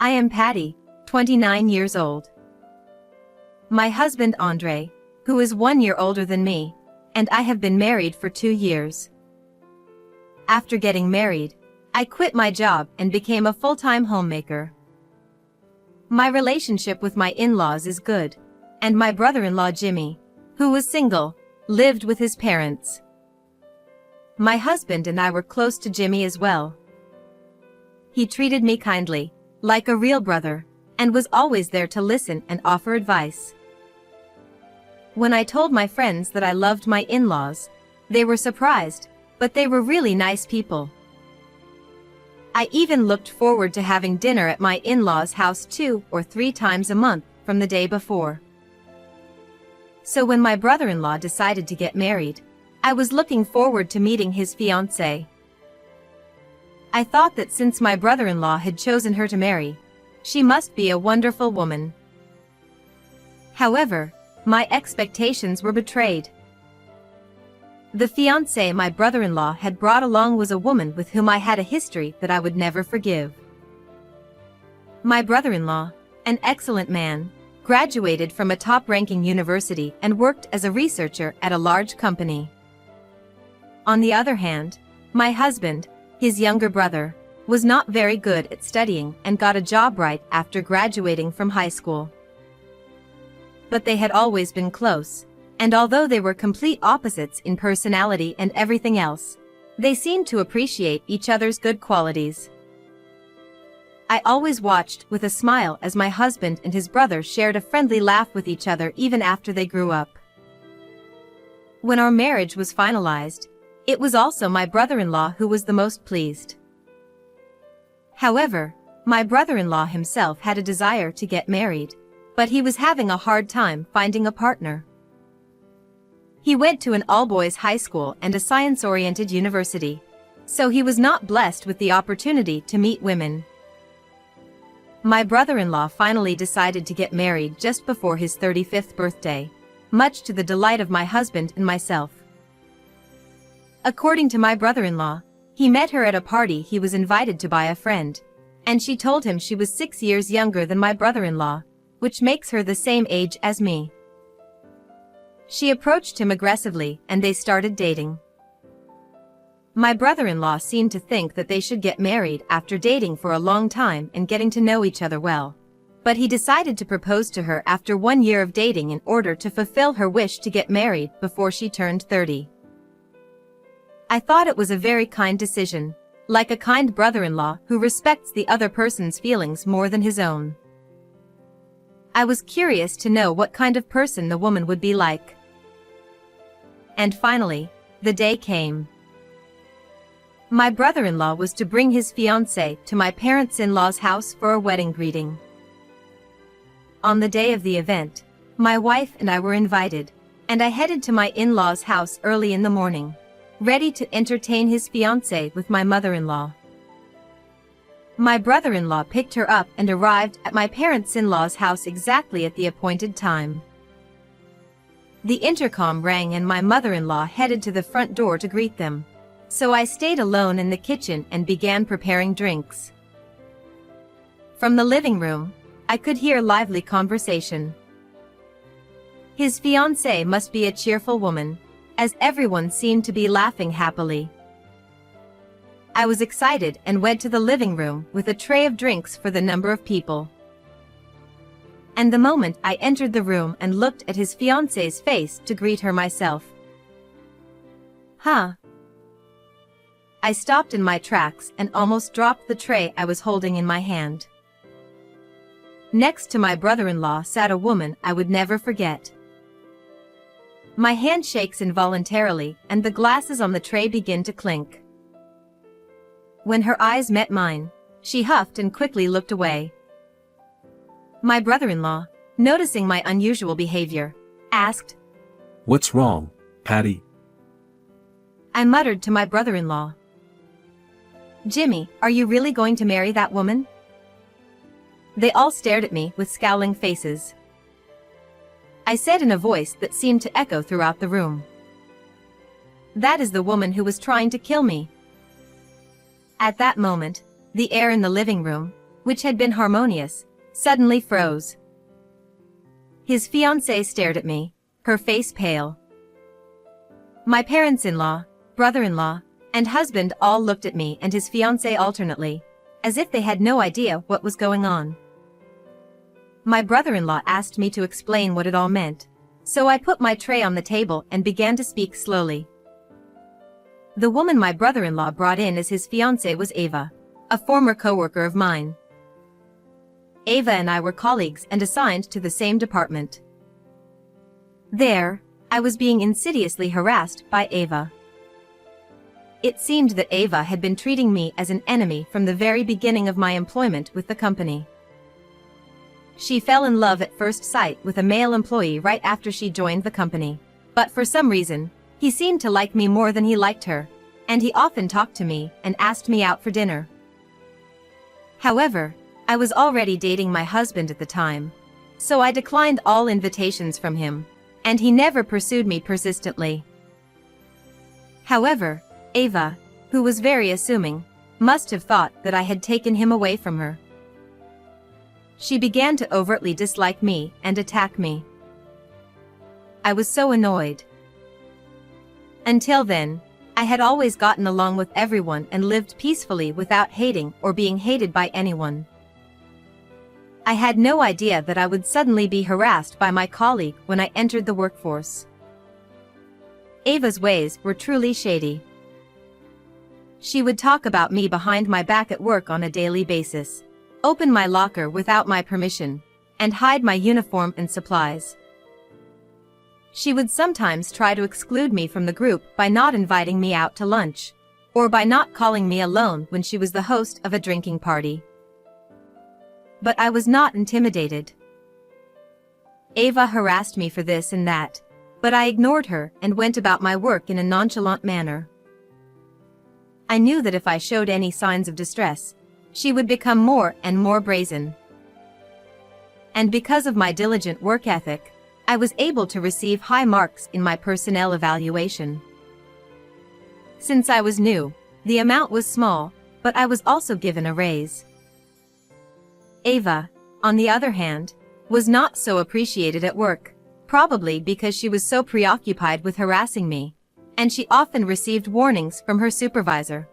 I am Patty, 29 years old. My husband Andre, who is 1 year older than me, and I have been married for 2 years. After getting married, I quit my job and became a full-time homemaker. My relationship with my in-laws is good, and my brother-in-law Jimmy, who was single, lived with his parents. My husband and I were close to Jimmy as well. He treated me kindly, like a real brother, and was always there to listen and offer advice. When I told my friends that I loved my in-laws, they were surprised, but they were really nice people. I even looked forward to having dinner at my in-laws' house 2 or 3 times a month from the day before. So when my brother-in-law decided to get married, I was looking forward to meeting his fiancée. I thought that since my brother-in-law had chosen her to marry, she must be a wonderful woman. However, my expectations were betrayed. The fiancée my brother-in-law had brought along was a woman with whom I had a history that I would never forgive. My brother-in-law, an excellent man, graduated from a top-ranking university and worked as a researcher at a large company. On the other hand, my husband, his younger brother, was not very good at studying and got a job right after graduating from high school. But they had always been close, and although they were complete opposites in personality and everything else, they seemed to appreciate each other's good qualities. I always watched with a smile as my husband and his brother shared a friendly laugh with each other even after they grew up. When our marriage was finalized, it was also my brother-in-law who was the most pleased. However, my brother-in-law himself had a desire to get married, but he was having a hard time finding a partner. He went to an all-boys high school and a science-oriented university, so he was not blessed with the opportunity to meet women. My brother-in-law finally decided to get married just before his 35th birthday, much to the delight of my husband and myself. According to my brother-in-law, he met her at a party he was invited to by a friend, and she told him she was 6 years younger than my brother-in-law, which makes her the same age as me. She approached him aggressively and they started dating. My brother-in-law seemed to think that they should get married after dating for a long time and getting to know each other well, but he decided to propose to her after 1 year of dating in order to fulfill her wish to get married before she turned 30. I thought it was a very kind decision, like a kind brother-in-law who respects the other person's feelings more than his own. I was curious to know what kind of person the woman would be like. And finally, the day came. My brother-in-law was to bring his fiancée to my parents-in-law's house for a wedding greeting. On the day of the event, my wife and I were invited, and I headed to my in-law's house early in the morning, ready to entertain his fiancée with my mother-in-law. My brother-in-law picked her up and arrived at my parents-in-law's house exactly at the appointed time. The intercom rang and my mother-in-law headed to the front door to greet them, so I stayed alone in the kitchen and began preparing drinks. From the living room, I could hear lively conversation. His fiancée must be a cheerful woman, as everyone seemed to be laughing happily. I was excited and went to the living room with a tray of drinks for the number of people. And the moment I entered the room and looked at his fiancée's face to greet her myself. Huh? I stopped in my tracks and almost dropped the tray I was holding in my hand. Next to my brother-in-law sat a woman I would never forget. My hand shakes involuntarily and the glasses on the tray begin to clink. When her eyes met mine, she huffed and quickly looked away. My brother-in-law, noticing my unusual behavior, asked, "What's wrong, Patty?" I muttered to my brother-in-law, "Jimmy, are you really going to marry that woman?" They all stared at me with scowling faces. I said in a voice that seemed to echo throughout the room, "That is the woman who was trying to kill me." At that moment, the air in the living room, which had been harmonious, suddenly froze. His fiancée stared at me, her face pale. My parents-in-law, brother-in-law, and husband all looked at me and his fiancée alternately, as if they had no idea what was going on. My brother-in-law asked me to explain what it all meant, so I put my tray on the table and began to speak slowly. The woman my brother-in-law brought in as his fiancée was Ava, a former co-worker of mine. Ava and I were colleagues and assigned to the same department. There, I was being insidiously harassed by Ava. It seemed that Ava had been treating me as an enemy from the very beginning of my employment with the company. She fell in love at first sight with a male employee right after she joined the company, but for some reason, he seemed to like me more than he liked her, and he often talked to me and asked me out for dinner. However, I was already dating my husband at the time, so I declined all invitations from him, and he never pursued me persistently. However, Ava, who was very assuming, must have thought that I had taken him away from her. She began to overtly dislike me and attack me. I was so annoyed. Until then, I had always gotten along with everyone and lived peacefully without hating or being hated by anyone. I had no idea that I would suddenly be harassed by my colleague when I entered the workforce. Ava's ways were truly shady. She would talk about me behind my back at work on a daily basis, open my locker without my permission, and hide my uniform and supplies. She would sometimes try to exclude me from the group by not inviting me out to lunch, or by not calling me alone when she was the host of a drinking party. But I was not intimidated. Ava harassed me for this and that, but I ignored her and went about my work in a nonchalant manner. I knew that if I showed any signs of distress, she would become more and more brazen. And because of my diligent work ethic, I was able to receive high marks in my personnel evaluation. Since I was new, the amount was small, but I was also given a raise. Ava, on the other hand, was not so appreciated at work, probably because she was so preoccupied with harassing me, and she often received warnings from her supervisor.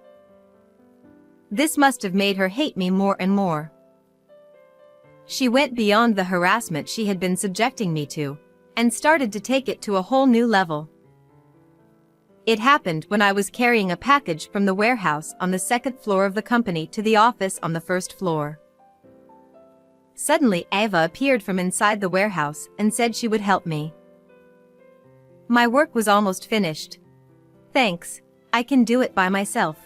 This must have made her hate me more and more. She went beyond the harassment she had been subjecting me to, and started to take it to a whole new level. It happened when I was carrying a package from the warehouse on the second floor of the company to the office on the first floor. Suddenly, Ava appeared from inside the warehouse and said she would help me. My work was almost finished. Thanks, I can do it by myself.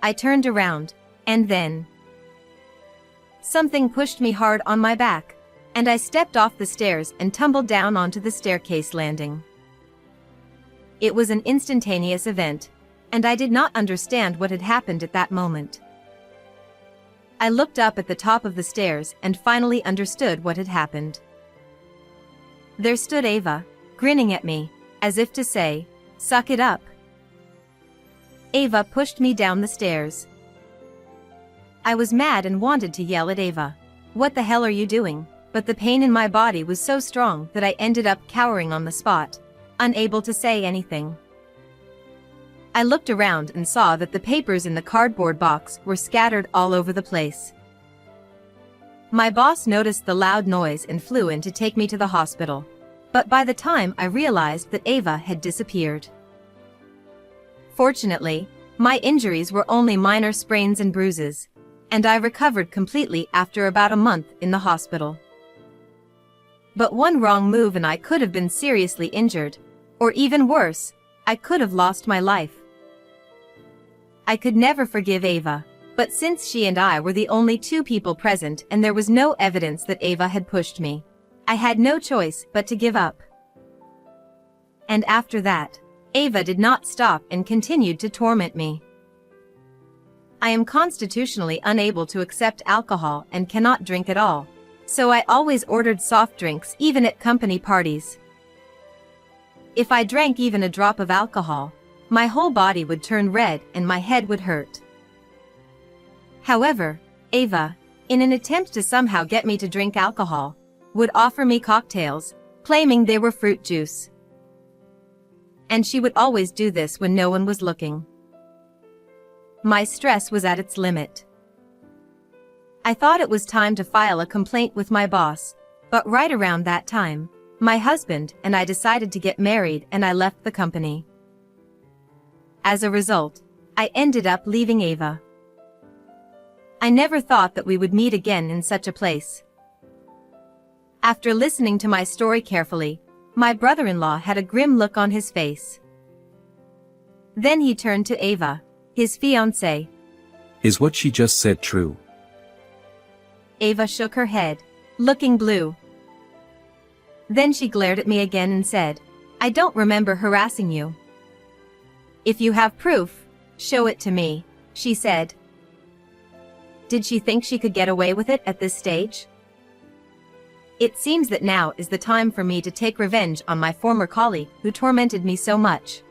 I turned around, and then something pushed me hard on my back, and I stepped off the stairs and tumbled down onto the staircase landing. It was an instantaneous event, and I did not understand what had happened at that moment. I looked up at the top of the stairs and finally understood what had happened. There stood Ava, grinning at me, as if to say, "Suck it up." Ava pushed me down the stairs. I was mad and wanted to yell at Ava, "What the hell are you doing?" But the pain in my body was so strong that I ended up cowering on the spot, unable to say anything. I looked around and saw that the papers in the cardboard box were scattered all over the place. My boss noticed the loud noise and flew in to take me to the hospital, but by the time I realized that Ava had disappeared. Fortunately, my injuries were only minor sprains and bruises, and I recovered completely after about a month in the hospital. But one wrong move and I could have been seriously injured, or even worse, I could have lost my life. I could never forgive Ava, but since she and I were the only two people present and there was no evidence that Ava had pushed me, I had no choice but to give up. And after that, Ava did not stop and continued to torment me. I am constitutionally unable to accept alcohol and cannot drink at all, so I always ordered soft drinks even at company parties. If I drank even a drop of alcohol, my whole body would turn red and my head would hurt. However, Ava, in an attempt to somehow get me to drink alcohol, would offer me cocktails, claiming they were fruit juice. And she would always do this when no one was looking. My stress was at its limit. I thought it was time to file a complaint with my boss, but right around that time, my husband and I decided to get married and I left the company. As a result, I ended up leaving Ava. I never thought that we would meet again in such a place. After listening to my story carefully, my brother-in-law had a grim look on his face. Then he turned to Ava, his fiancée. Is what she just said true? Ava shook her head, looking blue. Then she glared at me again and said, I don't remember harassing you. If you have proof, show it to me, she said. Did she think she could get away with it at this stage? It seems that now is the time for me to take revenge on my former colleague who tormented me so much.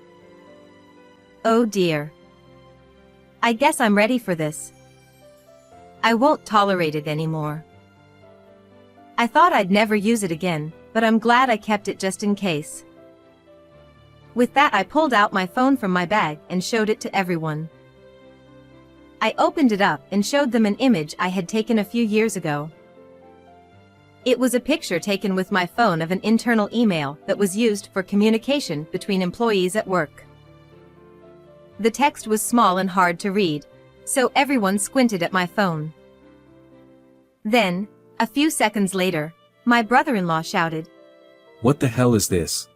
Oh dear. I guess I'm ready for this. I won't tolerate it anymore. I thought I'd never use it again, but I'm glad I kept it just in case. With that, I pulled out my phone from my bag and showed it to everyone. I opened it up and showed them an image I had taken a few years ago. It was a picture taken with my phone of an internal email that was used for communication between employees at work. The text was small and hard to read, so everyone squinted at my phone. Then, a few seconds later, my brother-in-law shouted, What the hell is this?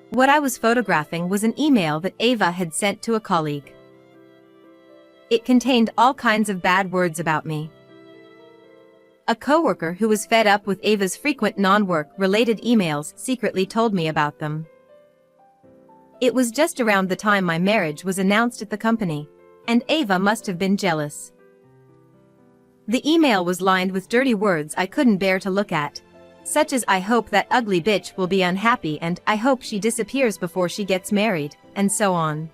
What I was photographing was an email that Ava had sent to a colleague. It contained all kinds of bad words about me. A coworker who was fed up with Ava's frequent non-work-related emails secretly told me about them. It was just around the time my marriage was announced at the company, and Ava must have been jealous. The email was lined with dirty words I couldn't bear to look at, such as I hope that ugly bitch will be unhappy and I hope she disappears before she gets married, and so on.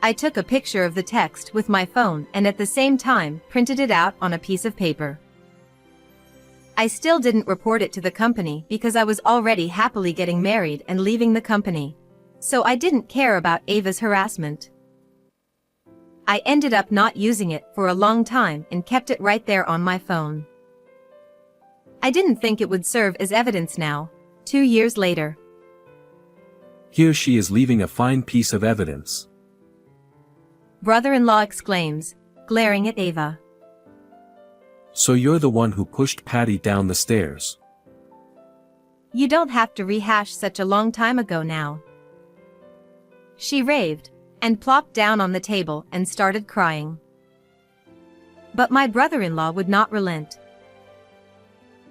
I took a picture of the text with my phone and at the same time printed it out on a piece of paper. I still didn't report it to the company because I was already happily getting married and leaving the company, so I didn't care about Ava's harassment. I ended up not using it for a long time and kept it right there on my phone. I didn't think it would serve as evidence now, 2 years later. Here she is leaving a fine piece of evidence. Brother-in-law exclaims, glaring at Ava. So you're the one who pushed Patty down the stairs. You don't have to rehash such a long time ago now. She raved, and plopped down on the table and started crying. But my brother-in-law would not relent.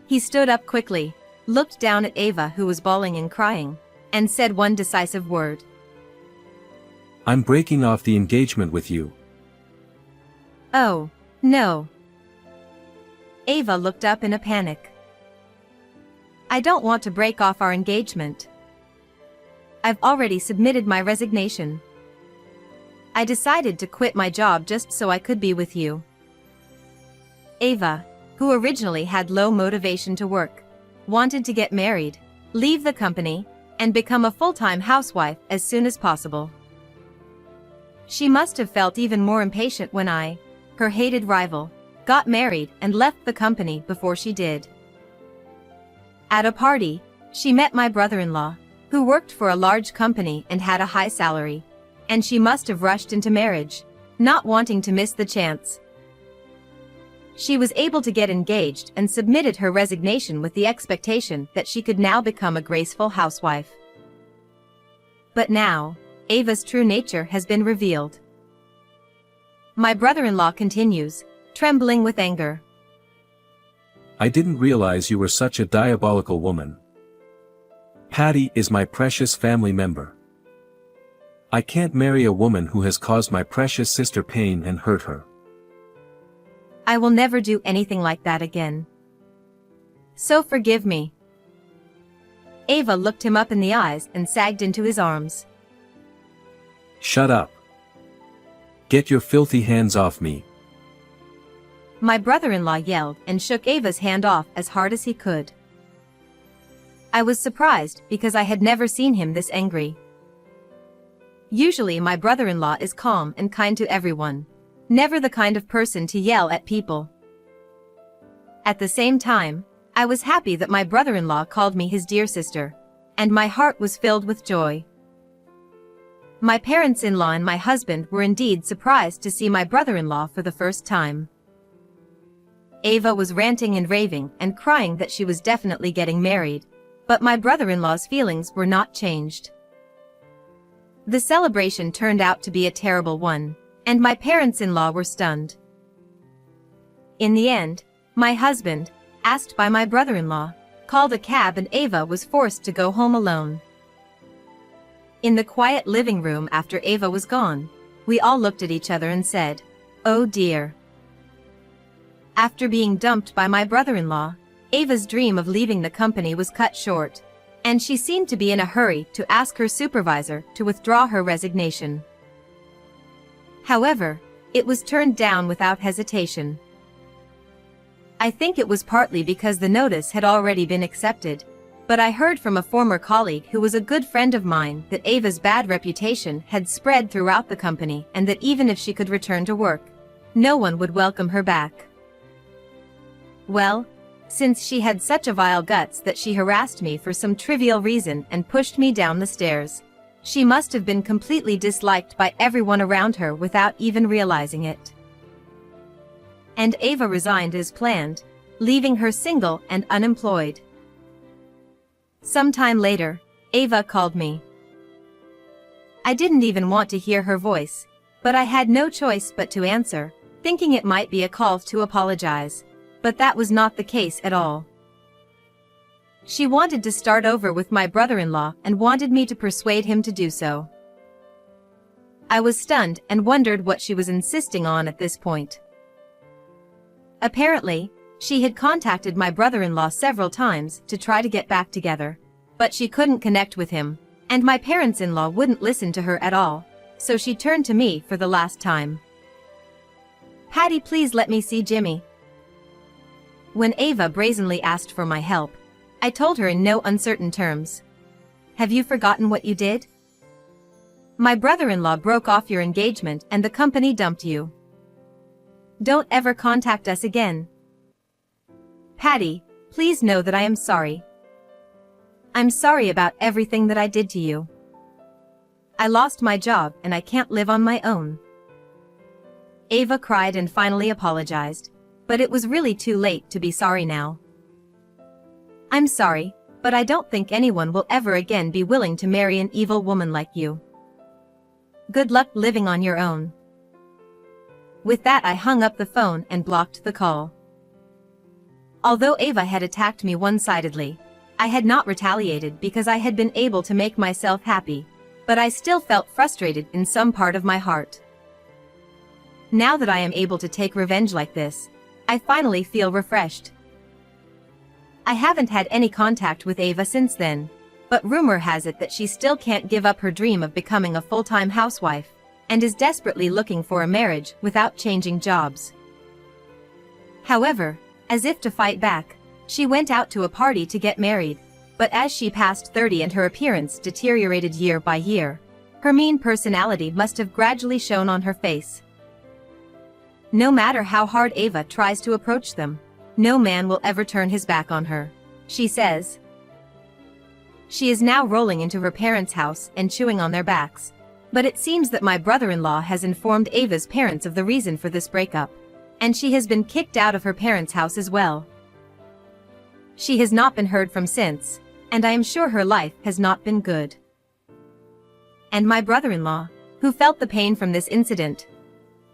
He stood up quickly, looked down at Ava who was bawling and crying, and said one decisive word. I'm breaking off the engagement with you. Oh, no. Ava looked up in a panic. I don't want to break off our engagement. I've already submitted my resignation. I decided to quit my job just so I could be with you. Ava, who originally had low motivation to work, wanted to get married, leave the company, and become a full-time housewife as soon as possible. She must have felt even more impatient when I, her hated rival, got married and left the company before she did. At a party, she met my brother-in-law, who worked for a large company and had a high salary, and she must have rushed into marriage, not wanting to miss the chance. She was able to get engaged and submitted her resignation with the expectation that she could now become a graceful housewife. But now, Ava's true nature has been revealed. My brother-in-law continues, trembling with anger. I didn't realize you were such a diabolical woman. Patty is my precious family member. I can't marry a woman who has caused my precious sister pain and hurt her. I will never do anything like that again. So forgive me. Ava looked him up in the eyes and sagged into his arms. Shut up. Get your filthy hands off me. My brother-in-law yelled and shook Ava's hand off as hard as he could. I was surprised because I had never seen him this angry. Usually my brother-in-law is calm and kind to everyone, never the kind of person to yell at people. At the same time, I was happy that my brother-in-law called me his dear sister, and my heart was filled with joy. My parents-in-law and my husband were indeed surprised to see my brother-in-law for the first time. Ava was ranting and raving and crying that she was definitely getting married, but my brother-in-law's feelings were not changed. The celebration turned out to be a terrible one, and my parents-in-law were stunned. In the end, my husband, asked by my brother-in-law, called a cab and Ava was forced to go home alone. In the quiet living room after Ava was gone, we all looked at each other and said, "Oh dear." After being dumped by my brother-in-law, Ava's dream of leaving the company was cut short, and she seemed to be in a hurry to ask her supervisor to withdraw her resignation. However, it was turned down without hesitation. I think it was partly because the notice had already been accepted, but I heard from a former colleague who was a good friend of mine that Ava's bad reputation had spread throughout the company and that even if she could return to work, no one would welcome her back. Well, since she had such a vile guts that she harassed me for some trivial reason and pushed me down the stairs, she must have been completely disliked by everyone around her without even realizing it. And Ava resigned as planned, leaving her single and unemployed. Sometime later, Ava called me. I didn't even want to hear her voice, but I had no choice but to answer, thinking it might be a call to apologize. But that was not the case at all. She wanted to start over with my brother-in-law and wanted me to persuade him to do so. I was stunned and wondered what she was insisting on at this point. Apparently, she had contacted my brother-in-law several times to try to get back together, but she couldn't connect with him, and my parents-in-law wouldn't listen to her at all, so she turned to me for the last time. "Patty, please let me see Jimmy." When Ava brazenly asked for my help, I told her in no uncertain terms, "Have you forgotten what you did? My brother-in-law broke off your engagement and the company dumped you. Don't ever contact us again. Patty, please know that I am sorry. I'm sorry about everything that I did to you. I lost my job and I can't live on my own." Ava cried and finally apologized. But it was really too late to be sorry now. "I'm sorry, but I don't think anyone will ever again be willing to marry an evil woman like you. Good luck living on your own." With that I hung up the phone and blocked the call. Although Ava had attacked me one-sidedly, I had not retaliated because I had been able to make myself happy, but I still felt frustrated in some part of my heart. Now that I am able to take revenge like this, I finally feel refreshed. I haven't had any contact with Ava since then, but rumor has it that she still can't give up her dream of becoming a full-time housewife, and is desperately looking for a marriage without changing jobs. However, as if to fight back, she went out to a party to get married, but as she passed 30 and her appearance deteriorated year by year, her mean personality must have gradually shown on her face. No matter how hard Ava tries to approach them, no man will ever turn his back on her, she says. She is now rolling into her parents' house and chewing on their backs, but it seems that my brother-in-law has informed Ava's parents of the reason for this breakup, and she has been kicked out of her parents' house as well. She has not been heard from since, and I am sure her life has not been good. And my brother-in-law, who felt the pain from this incident,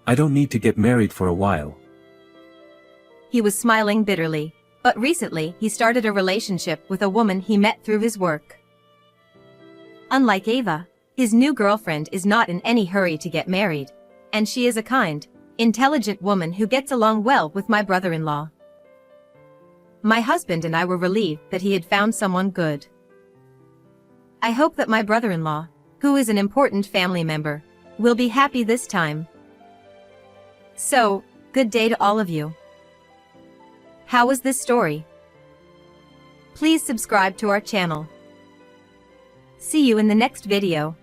"I don't need to get married for a while." He was smiling bitterly, but recently he started a relationship with a woman he met through his work. Unlike Ava, his new girlfriend is not in any hurry to get married, and she is a kind, intelligent woman who gets along well with my brother-in-law. My husband and I were relieved that he had found someone good. I hope that my brother-in-law, who is an important family member, will be happy this time. So, good day to all of you. How was this story? Please subscribe to our channel. See you in the next video.